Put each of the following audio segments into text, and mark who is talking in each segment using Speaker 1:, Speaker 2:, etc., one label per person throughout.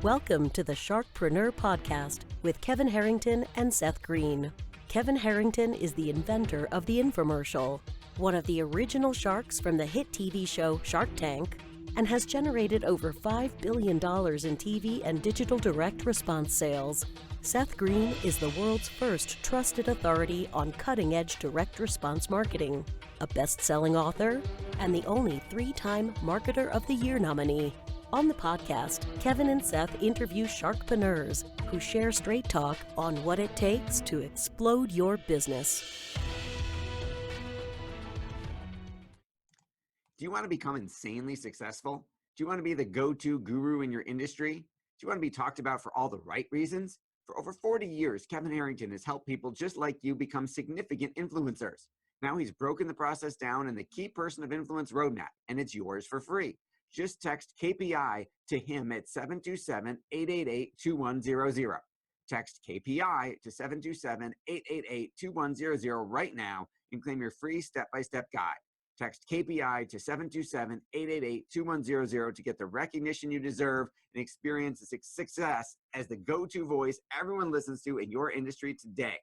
Speaker 1: Welcome to the SharkPreneur podcast with Kevin Harrington and Seth Green. Kevin Harrington is the inventor of the infomercial, one of the original sharks from the hit TV show Shark Tank, and has generated over $5 billion in TV and digital direct response sales. Seth Green is the world's first trusted authority on cutting-edge direct response marketing, a best-selling author, and the only 3-time Marketer of the Year nominee. On the podcast, Kevin and Seth interview sharkpreneurs who share straight talk on what it takes to explode your business.
Speaker 2: Do you want to become insanely successful? Do you want to be the go-to guru in your industry? Do you want to be talked about for all the right reasons? For over 40 years, Kevin Harrington has helped people just like you become significant influencers. Now he's broken the process down in the Key Person of Influence Roadmap, and it's yours for free. Just text KPI to him at 727-888-2100. Text KPI to 727-888-2100 right now and claim your free step-by-step guide. Text KPI to 727-888-2100 to get the recognition you deserve and experience the success as the go-to voice everyone listens to in your industry today.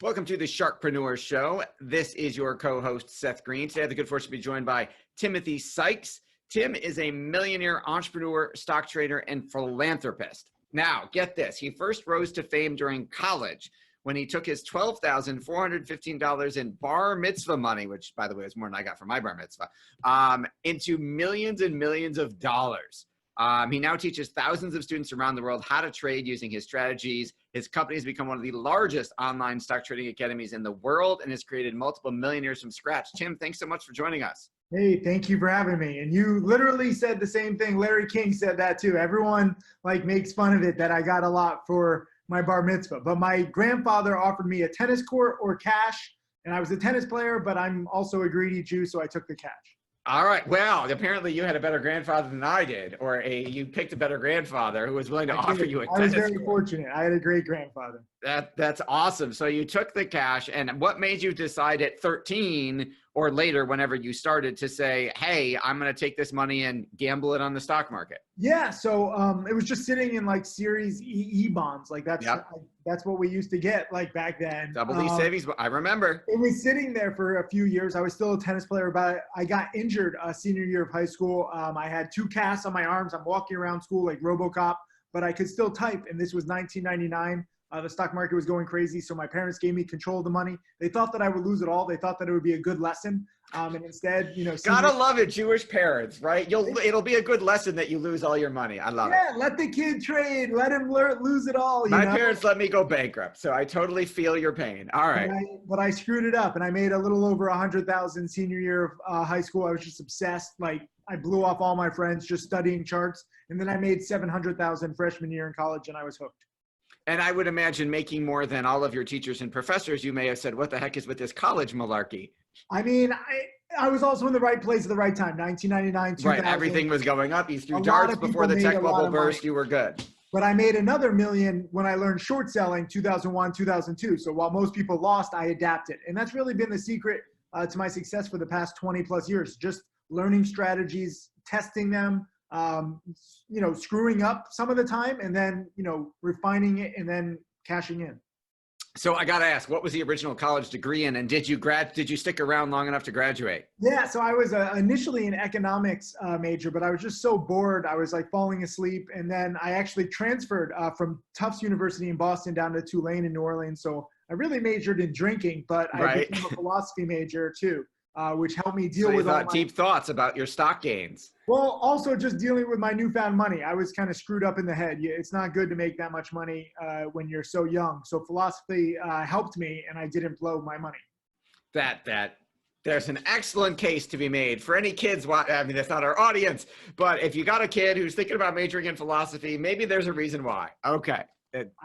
Speaker 2: Welcome to the SharkPreneur Show. This is your co-host, Seth Green. Today I have the good fortune to be joined by Timothy Sykes. Tim is a millionaire entrepreneur, stock trader, and philanthropist. Now, get this. He first rose to fame during college when he took his $12,415 in Bar Mitzvah money, which, by the way, is more than I got for my Bar Mitzvah, into millions and millions of dollars. He now teaches thousands of students around the world how to trade using his strategies. His company has become one of the largest online stock trading academies in the world and has created multiple millionaires from scratch. Tim, thanks so much for joining us.
Speaker 3: Hey, thank you for having me. And you literally said the same thing. Larry King said that too. Everyone makes fun of it that I got a lot for my bar mitzvah. But my grandfather offered me a tennis court or cash, and I was a tennis player, but I'm also a greedy Jew, so I took the cash.
Speaker 2: All right. Well, apparently you had a better grandfather than I did, or you picked a better grandfather who was willing to offer you a tennis court.
Speaker 3: I was very fortunate. I had a great grandfather.
Speaker 2: That's awesome. So you took the cash, and what made you decide at 13 or later, whenever you started, to say, hey, I'm going to take this money and gamble it on the stock market?
Speaker 3: Yeah. So it was just sitting in Series E bonds. That's what we used to get back then.
Speaker 2: Double D savings. I remember.
Speaker 3: It was sitting there for a few years. I was still a tennis player, but I got injured senior year of high school. I had 2 casts on my arms. I'm walking around school like RoboCop, but I could still type. And this was 1999. The stock market was going crazy, so my parents gave me control of the money. They thought that I would lose it all. They thought that it would be a good lesson, and instead,
Speaker 2: gotta love it, Jewish parents, right? It'll be a good lesson that you lose all your money. I love it.
Speaker 3: Yeah, let the kid trade. Let him lose it all.
Speaker 2: My parents let me go bankrupt, so I totally feel your pain. All right,
Speaker 3: but I screwed it up, and I made a little over 100,000 senior year of high school. I was just obsessed. I blew off all my friends just studying charts, and then I made 700,000 freshman year in college, and I was hooked.
Speaker 2: And I would imagine making more than all of your teachers and professors, you may have said, what the heck is with this college malarkey?
Speaker 3: I mean, I was also in the right place at the right time, 1999, 2000.
Speaker 2: Right, everything was going up. You threw darts before the tech bubble burst. You were good.
Speaker 3: But I made another million when I learned short selling 2001, 2002. So while most people lost, I adapted. And that's really been the secret to my success for the past 20 plus years. Just learning strategies, testing them, screwing up some of the time, and then, refining it and then cashing in.
Speaker 2: So I got to ask, what was the original college degree in, and did you stick around long enough to graduate?
Speaker 3: Yeah. So I was initially an economics major, but I was just so bored. I was falling asleep. And then I actually transferred from Tufts University in Boston down to Tulane in New Orleans. So I really majored in drinking, but I became a philosophy major too. Which helped me deal with
Speaker 2: deep thoughts about your stock gains.
Speaker 3: Well, also just dealing with my newfound money. I was kind of screwed up in the head. It's not good to make that much money when you're so young. So philosophy helped me, and I didn't blow my money. There's
Speaker 2: an excellent case to be made for any kids. I mean, that's not our audience, but if you got a kid who's thinking about majoring in philosophy, maybe there's a reason why. Okay.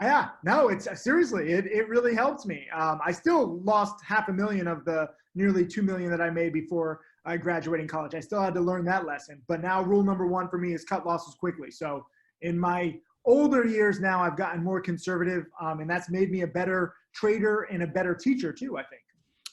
Speaker 3: Yeah, no, it's seriously, it really helped me. I still lost $500,000 of the nearly $2 million that I made before I graduated college. I still had to learn that lesson, but now rule number 1 for me is cut losses quickly. So in my older years now, I've gotten more conservative, and that's made me a better trader and a better teacher too, I think.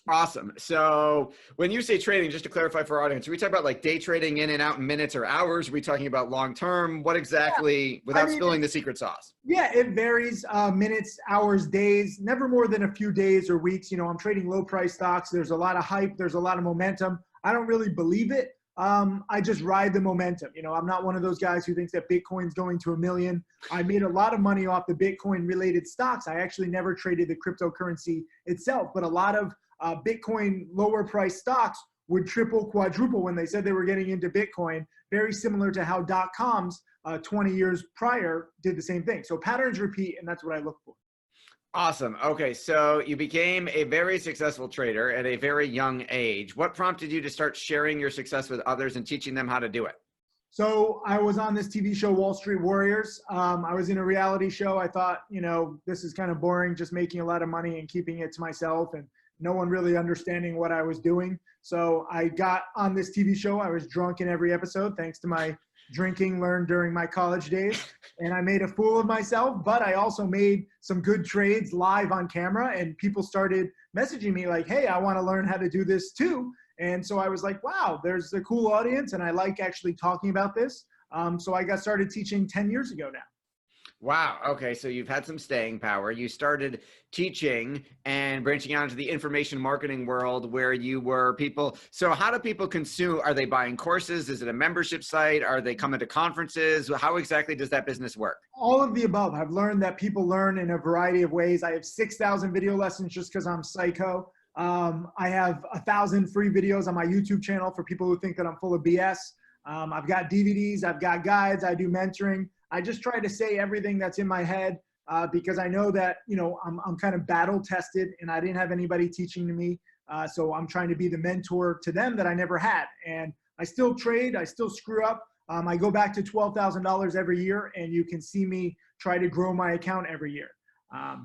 Speaker 2: Awesome. So when you say trading, just to clarify for our audience, are we talking about like day trading in and out in minutes or hours? Are we talking about long-term? What exactly, without spilling the secret sauce?
Speaker 3: Yeah, it varies, minutes, hours, days, never more than a few days or weeks. You know, I'm trading low price stocks. There's a lot of hype. There's a lot of momentum. I don't really believe it. I just ride the momentum. You know, I'm not one of those guys who thinks that Bitcoin's going to 1 million. I made a lot of money off the Bitcoin related stocks. I actually never traded the cryptocurrency itself, but a lot of Bitcoin lower price stocks would triple, quadruple when they said they were getting into Bitcoin, very similar to how .coms 20 years prior did the same thing. So patterns repeat, and that's what I look for.
Speaker 2: Awesome. Okay, so you became a very successful trader at a very young age. What prompted you to start sharing your success with others and teaching them how to do it?
Speaker 3: So I was on this TV show, Wall Street Warriors. I was in a reality show. I thought, you know, this is kind of boring, just making a lot of money and keeping it to myself and no one really understanding what I was doing. So I got on this TV show. I was drunk in every episode, thanks to my drinking learned during my college days. And I made a fool of myself, but I also made some good trades live on camera. And people started messaging me like, hey, I want to learn how to do this too. And so I was like, wow, there's a cool audience. And I like actually talking about this. So I got started teaching 10 years ago now.
Speaker 2: Wow. Okay. So you've had some staying power. You started teaching and branching out into the information marketing world where you were people. So how do people consume? Are they buying courses? Is it a membership site? Are they coming to conferences? How exactly does that business work?
Speaker 3: All of the above. I've learned that people learn in a variety of ways. I have 6,000 video lessons just because I'm psycho. I have 1,000 free videos on my YouTube channel for people who think that I'm full of BS. I've got DVDs, I've got guides, I do mentoring. I just try to say everything that's in my head because I know that, you know, I'm kind of battle tested and I didn't have anybody teaching to me. So I'm trying to be the mentor to them that I never had. And I still trade, I still screw up. I go back to $12,000 every year and you can see me try to grow my account every year.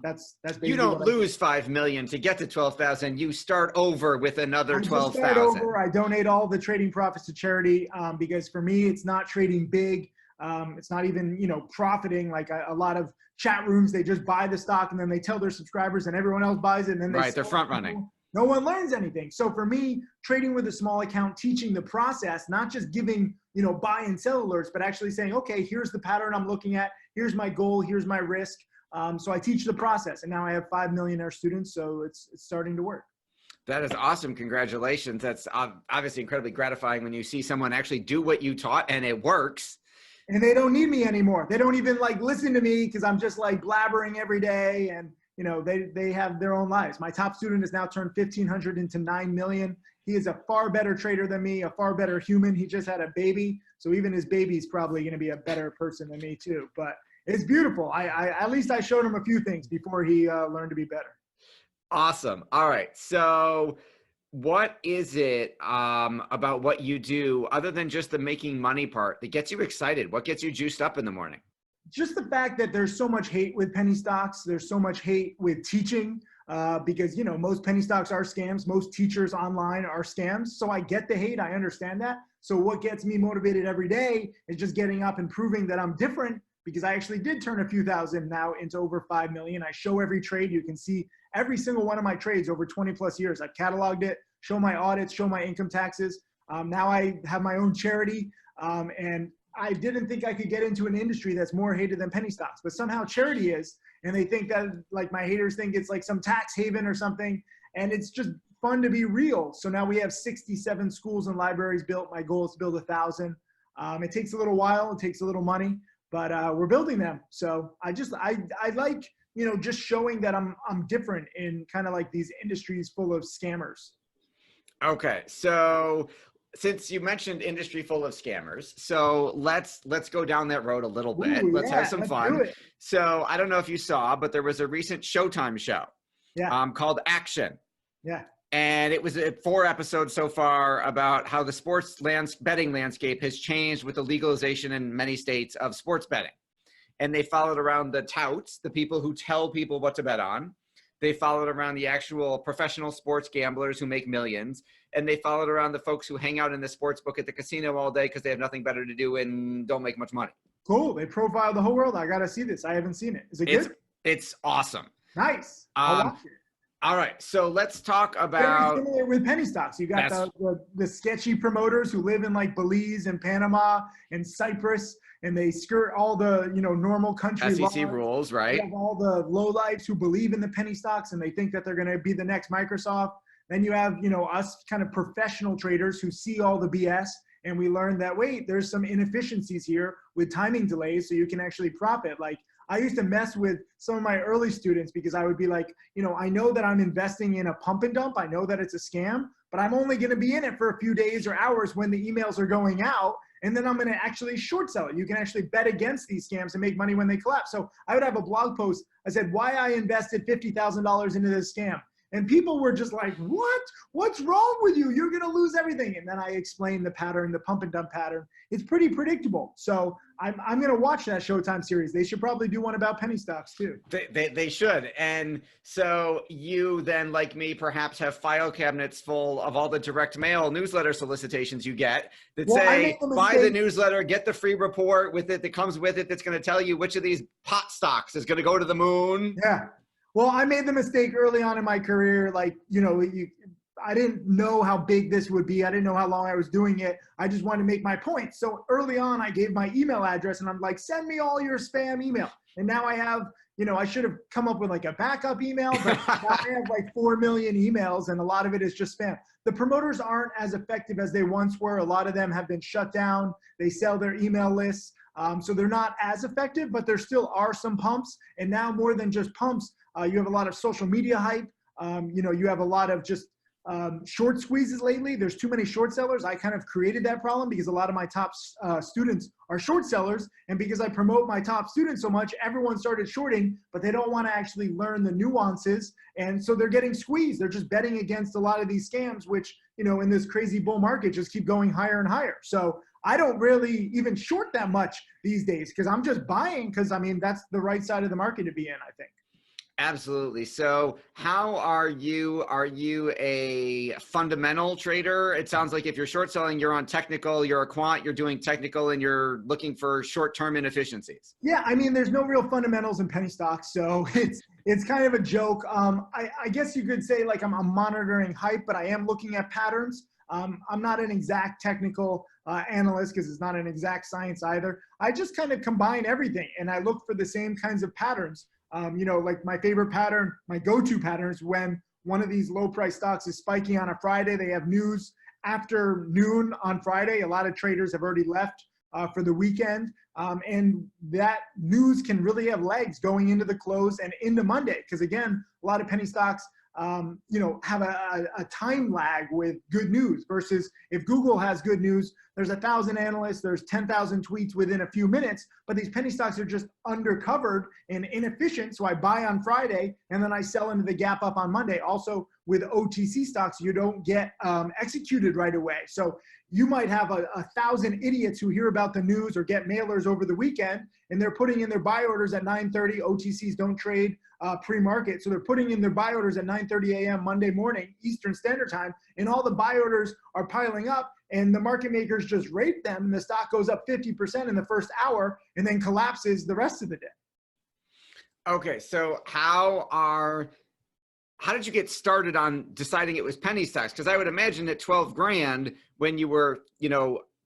Speaker 3: That's basically
Speaker 2: you don't lose 5 million to get to 12,000. You start over with another 12,000.
Speaker 3: I donate all the trading profits to charity because for me, it's not trading big. It's not even, you know, profiting like a lot of chat rooms. They just buy the stock and then they tell their subscribers and everyone else buys it. And then
Speaker 2: they're front running.
Speaker 3: No one learns anything. So for me, trading with a small account, teaching the process, not just giving, you know, buy and sell alerts, but actually saying, okay, here's the pattern I'm looking at. Here's my goal. Here's my risk. So I teach the process and now I have 5 millionaire students. So it's starting to work.
Speaker 2: That is awesome. Congratulations. That's obviously incredibly gratifying when you see someone actually do what you taught and it works.
Speaker 3: And they don't need me anymore. They don't even like listen to me because I'm just like blabbering every day. And, you know, they have their own lives. My top student has now turned 1,500 into 9 million. He is a far better trader than me, a far better human. He just had a baby. So even his baby's probably going to be a better person than me too. But it's beautiful. At least I showed him a few things before he learned to be better.
Speaker 2: Awesome. All right. So what is it about what you do other than just the making money part that gets you excited? What gets you juiced up in the morning?
Speaker 3: Just the fact that there's so much hate with penny stocks. There's so much hate with teaching because, you know, most penny stocks are scams. Most teachers online are scams. So I get the hate. I understand that. So what gets me motivated every day is just getting up and proving that I'm different because I actually did turn a few thousand now into over 5 million. I show every trade. You can see every single one of my trades over 20 plus years. I've cataloged it, show my audits, show my income taxes. Now I have my own charity and I didn't think I could get into an industry that's more hated than penny stocks, but somehow charity is. And they think that, like my haters think it's like some tax haven or something. And it's just fun to be real. So now we have 67 schools and libraries built. My goal is to build 1,000. It takes a little while, it takes a little money, but we're building them. So I like, you know, just showing that I'm different in kind of like these industries full of scammers.
Speaker 2: Okay. So since you mentioned industry full of scammers, so let's go down that road a little bit.
Speaker 3: Ooh,
Speaker 2: let's
Speaker 3: yeah,
Speaker 2: have some fun. So I don't know if you saw, but there was a recent Showtime show called Action.
Speaker 3: Yeah.
Speaker 2: And it was 4 episodes so far about how the sports betting landscape has changed with the legalization in many states of sports betting. And they followed around the touts, the people who tell people what to bet on. They followed around the actual professional sports gamblers who make millions. And they followed around the folks who hang out in the sports book at the casino all day because they have nothing better to do and don't make much money.
Speaker 3: Cool. They profiled the whole world. I got to see this. I haven't seen it. Is it good?
Speaker 2: It's awesome.
Speaker 3: Nice. I'll watch it.
Speaker 2: All right. So let's talk
Speaker 3: Very
Speaker 2: about
Speaker 3: similar with penny stocks. You got the sketchy promoters who live in like Belize and Panama and Cyprus, and they skirt all the normal country
Speaker 2: SEC
Speaker 3: laws.
Speaker 2: rules,
Speaker 3: You
Speaker 2: right?
Speaker 3: have all the lowlifes who believe in the penny stocks and they think that they're going to be the next Microsoft. Then you have us kind of professional traders who see all the BS, and we learn that wait, there's some inefficiencies here with timing delays, so you can actually profit. Like I used to mess with some of my early students because I would be like, I know that I'm investing in a pump and dump. I know that it's a scam, but I'm only going to be in it for a few days or hours when the emails are going out. And then I'm going to actually short sell it. You can actually bet against these scams and make money when they collapse. So I would have a blog post. I said, why I invested $50,000 into this scam. And people were just like, what? What's wrong with you? You're going to lose everything. And then I explained the pattern, the pump and dump pattern. It's pretty predictable. So I'm going to watch that Showtime series. They should probably do one about penny stocks too.
Speaker 2: They should. And so you then, like me, perhaps have file cabinets full of all the direct mail newsletter solicitations you get that say, buy the newsletter, get the free report with it that comes with it that's going to tell you which of these pot stocks is going to go to the moon.
Speaker 3: Yeah. Well, I made the mistake early on in my career. Like, I didn't know how big this would be. I didn't know how long I was doing it. I just wanted to make my point. So early on, I gave my email address and I'm like, send me all your spam email. And now I have, I should have come up with like a backup email, but now I have like 4 million emails and a lot of it is just spam. The promoters aren't as effective as they once were. A lot of them have been shut down. They sell their email lists. So they're not as effective, but there still are some pumps. And now more than just pumps, you have a lot of social media hype. You have a lot of just short squeezes lately. There's too many short sellers. I kind of created that problem because a lot of my top students are short sellers. And because I promote my top students so much, everyone started shorting, but they don't want to actually learn the nuances. And so they're getting squeezed. They're just betting against a lot of these scams, which, in this crazy bull market just keep going higher and higher. So I don't really even short that much these days because I'm just buying because, that's the right side of the market to be in, I think.
Speaker 2: Absolutely. So how are you? Are you a fundamental trader? It sounds like if you're short selling, you're on technical, you're a quant, you're doing technical, and you're looking for short-term inefficiencies.
Speaker 3: Yeah, there's no real fundamentals in penny stocks, so it's kind of a joke. I guess you could say like I'm monitoring hype, but I am looking at patterns. I'm not an exact technical analyst because it's not an exact science either. I just kind of combine everything and I look for the same kinds of patterns. Like my favorite pattern, my go-to pattern is when one of these low price stocks is spiking on a Friday. They have news after noon on Friday. A lot of traders have already left for the weekend. And that news can really have legs going into the close and into Monday. Because again, a lot of penny stocks, have a time lag with good news versus if Google has good news, there's 1,000 analysts, there's 10,000 tweets within a few minutes, but these penny stocks are just undercovered and inefficient. So I buy on Friday and then I sell into the gap up on Monday. Also with OTC stocks, you don't get executed right away. So you might have 1,000 idiots who hear about the news or get mailers over the weekend and they're putting in their buy orders at 9:30. OTCs don't trade pre-market. So they're putting in their buy orders at 9:30 a.m. Monday morning, Eastern Standard Time, and all the buy orders are piling up and the market makers just rate them and the stock goes up 50% in the first hour and then collapses the rest of the day.
Speaker 2: Okay, so how did you get started on deciding it was penny stocks? Because I would imagine at 12 grand when you were,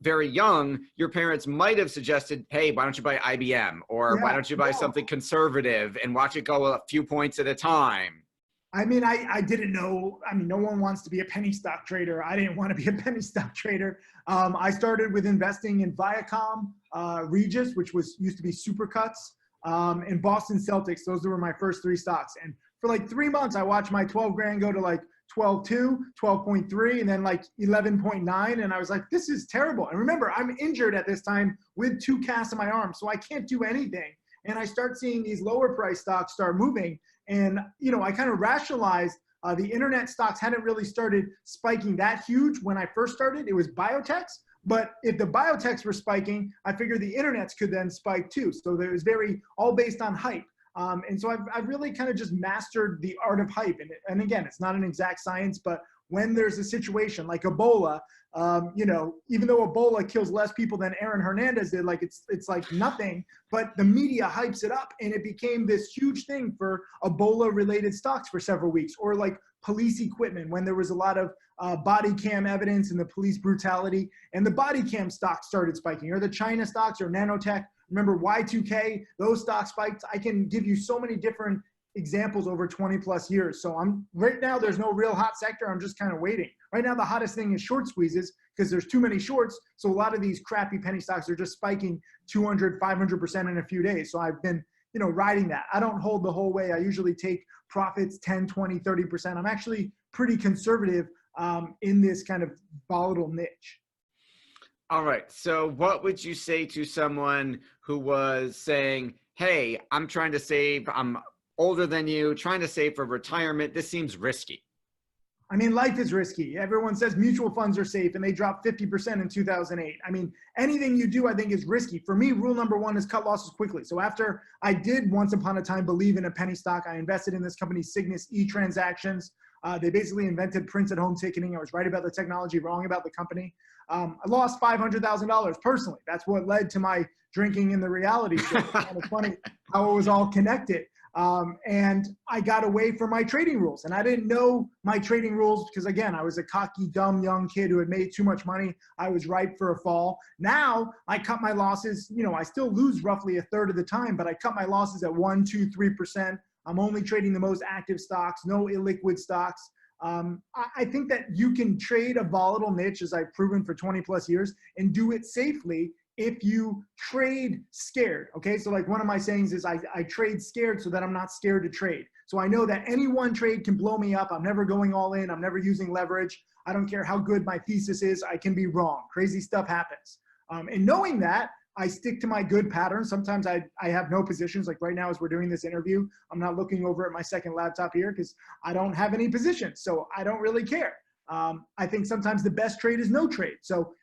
Speaker 2: very young, your parents might have suggested, hey, why don't you buy IBM? Or why don't you buy something conservative and watch it go a few points at a time?
Speaker 3: I didn't know. No one wants to be a penny stock trader. I didn't want to be a penny stock trader. I started with investing in Viacom, Regis, which used to be Supercuts, and Boston Celtics. Those were my first 3 stocks. And for like 3 months, I watched my 12 grand go to like 12.2, 12.3, and then like 11.9. And I was like, this is terrible. And remember, I'm injured at this time with 2 casts in my arm, so I can't do anything. And I start seeing these lower price stocks start moving. And, I kind of rationalized the internet stocks hadn't really started spiking that huge when I first started. It was biotechs. But if the biotechs were spiking, I figured the internets could then spike too. So it was all based on hype. And so I've really kind of just mastered the art of hype. And again, it's not an exact science, but when there's a situation like Ebola, you know, even though Ebola kills less people than Aaron Hernandez did, like it's like nothing, but the media hypes it up and it became this huge thing for Ebola related stocks for several weeks. Or like police equipment, when there was a lot of body cam evidence and the police brutality, and the body cam stocks started spiking, or the China stocks or nanotech. Remember Y2K, those stocks spiked. I can give you so many different examples over 20 plus years. So right now, there's no real hot sector. I'm just kind of waiting. Right now, the hottest thing is short squeezes because there's too many shorts. So a lot of these crappy penny stocks are just spiking 200, 500% in a few days. So I've been, you know, riding that. I don't hold the whole way. I usually take profits 10, 20, 30%. I'm actually pretty conservative in this kind of volatile niche.
Speaker 2: All right. So what would you say to someone who was saying, hey, I'm trying to save, I'm older than you, trying to save for retirement. This seems risky.
Speaker 3: I mean, life is risky. Everyone says mutual funds are safe and they dropped 50% in 2008. I mean, anything you do, I think is risky. For me, rule number one is cut losses quickly. So after I did once upon a time believe in a penny stock, I invested in this company, Cygnus e-Transactions. They basically invented print at home ticketing. I was right about the technology, wrong about the company. I lost $500,000 personally. That's what led to my drinking in the reality show. It's kind of funny how it was all connected. And I got away from my trading rules, and I didn't know my trading rules because, again, I was a cocky, dumb, young kid who had made too much money. I was ripe for a fall. Now I cut my losses. You know, I still lose roughly a third of the time, but I cut my losses at 1, 2, 3%. I'm only trading the most active stocks, no illiquid stocks. I think that you can trade a volatile niche, as I've proven for 20 plus years, and do it safely if you trade scared. Okay, so like one of my sayings is I trade scared so that I'm not scared to trade. So I know that any one trade can blow me up. I'm never going all in. I'm never using leverage. I don't care how good my thesis is. I can be wrong. Crazy stuff happens. And knowing that, I stick to my good patterns. Sometimes I have no positions. Like right now, as we're doing this interview, I'm not looking over at my second laptop here because I don't have any positions. So I don't really care. I think sometimes the best trade is no trade. So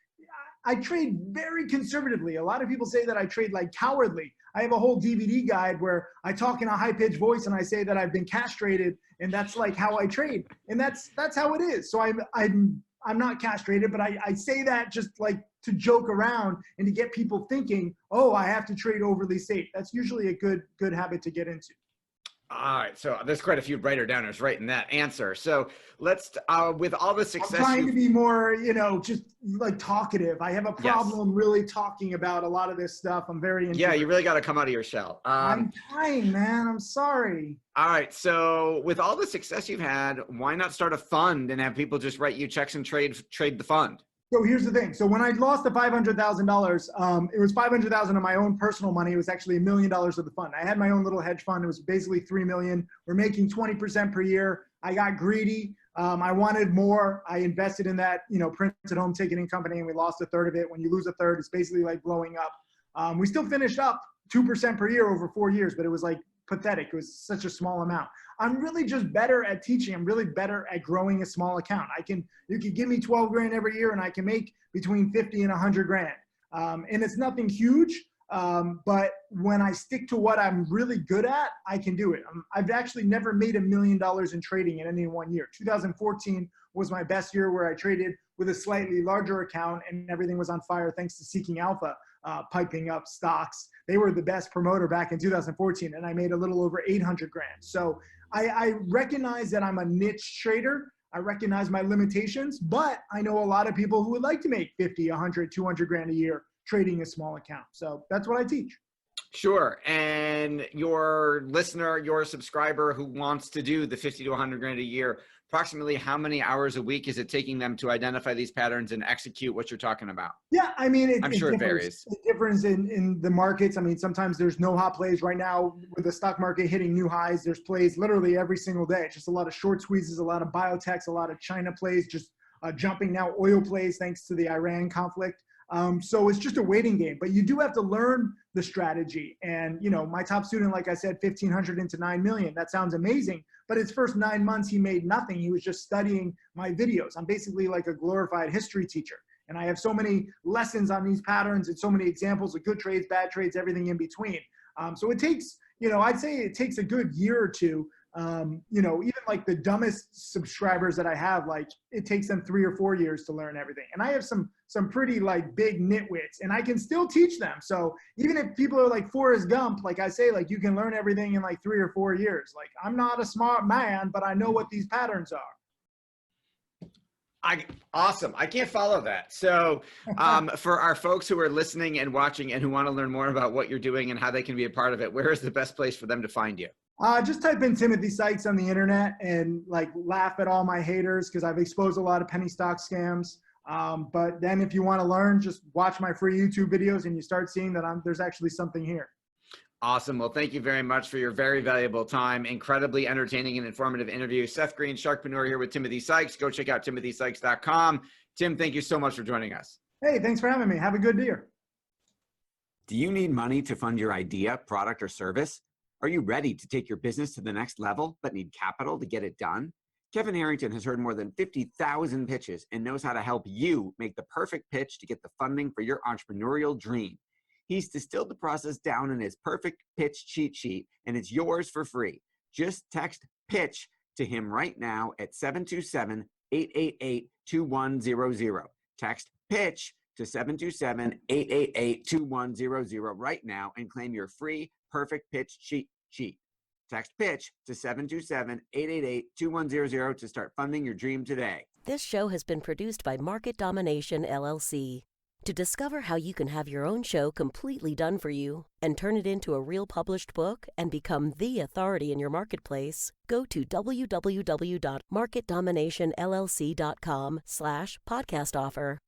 Speaker 3: I trade very conservatively. A lot of people say that I trade like cowardly. I have a whole DVD guide where I talk in a high-pitched voice and I say that I've been castrated, and that's like how I trade. And that's how it is. So I'm not castrated, but I say that just like to joke around and to get people thinking, oh, I have to trade overly safe. That's usually a good habit to get into.
Speaker 2: All right. So there's quite a few writer downers right in that answer. So let's, with all the success.
Speaker 3: I'm trying to be more, you know, just like talkative. I have a problem really talking about a lot of this stuff. I'm very into
Speaker 2: you really got to come out of your shell.
Speaker 3: I'm trying, man. I'm sorry.
Speaker 2: All right. So with all the success you've had, why not start a fund and have people just write you checks and trade the fund?
Speaker 3: So here's the thing. So when I lost the $500,000, it was $500,000 of my own personal money. It was actually $1 million of the fund. I had my own little hedge fund. It was basically $3 million. We're making 20% per year. I got greedy. I wanted more. I invested in that, you know, print at home ticketing company, and we lost a third of it. When you lose a third, it's basically like blowing up. We still finished up 2% per year over 4 years, but it was like pathetic. It was such a small amount. I'm really just better at teaching. I'm really better at growing a small account. You could give me 12 grand every year and I can make between 50 and 100 grand. And it's nothing huge, but when I stick to what I'm really good at, I can do it. I've actually never made $1 million in trading in any one year. 2014 was my best year where I traded with a slightly larger account and everything was on fire thanks to Seeking Alpha. Piping up stocks. They were the best promoter back in 2014, and I made a little over 800 grand. So I recognize that I'm a niche trader. I recognize my limitations, but I know a lot of people who would like to make 50, 100, 200 grand a year trading a small account. So that's what I teach.
Speaker 2: Sure. And your listener, your subscriber who wants to do the 50 to 100 grand a year, approximately how many hours a week is it taking them to identify these patterns and execute what you're talking about?
Speaker 3: Yeah, I mean,
Speaker 2: I'm sure it varies.
Speaker 3: It differs in the markets. I mean, sometimes there's no hot plays right now with the stock market hitting new highs. There's plays literally every single day. Just a lot of short squeezes, a lot of biotechs, a lot of China plays, just jumping now oil plays thanks to the Iran conflict. So it's just a waiting game, but you do have to learn the strategy. And, you know, my top student, like I said, 1,500 into 9 million. That sounds amazing, but his first 9 months, he made nothing. He was just studying my videos. I'm basically like a glorified history teacher. And I have so many lessons on these patterns and so many examples of good trades, bad trades, everything in between. So it takes, you know, I'd say it takes a good year or two Even like the dumbest subscribers that I have, like it takes them 3 or 4 years to learn everything. And I have some pretty like big nitwits, and I can still teach them. So even if people are like Forrest Gump, like I say, like you can learn everything in like 3 or 4 years. Like I'm not a smart man, but I know what these patterns are.
Speaker 2: Awesome. I can't follow that. So for our folks who are listening and watching and who want to learn more about what you're doing and how they can be a part of it, where is the best place for them to find you?
Speaker 3: Just type in Timothy Sykes on the internet and like laugh at all my haters, because I've exposed a lot of penny stock scams. But then if you want to learn, just watch my free YouTube videos and you start seeing that there's actually something here.
Speaker 2: Awesome. Well, thank you very much for your very valuable time. Incredibly entertaining and informative interview. Seth Green, SharkPreneur, here with Timothy Sykes. Go check out timothysykes.com. Tim, thank you so much for joining us.
Speaker 3: Hey, thanks for having me. Have a good year.
Speaker 2: Do you need money to fund your idea, product, or service? Are you ready to take your business to the next level, but need capital to get it done? Kevin Harrington has heard more than 50,000 pitches and knows how to help you make the perfect pitch to get the funding for your entrepreneurial dream. He's distilled the process down in his perfect pitch cheat sheet, and it's yours for free. Just text PITCH to him right now at 727-888-2100. Text PITCH to 727-888-2100 right now and claim your free perfect pitch cheat sheet. Text PITCH to 727-888-2100 to start funding your dream today.
Speaker 1: This show has been produced by Market Domination, LLC. To discover how you can have your own show completely done for you and turn it into a real published book and become the authority in your marketplace, go to www.marketdominationllc.com/podcast offer.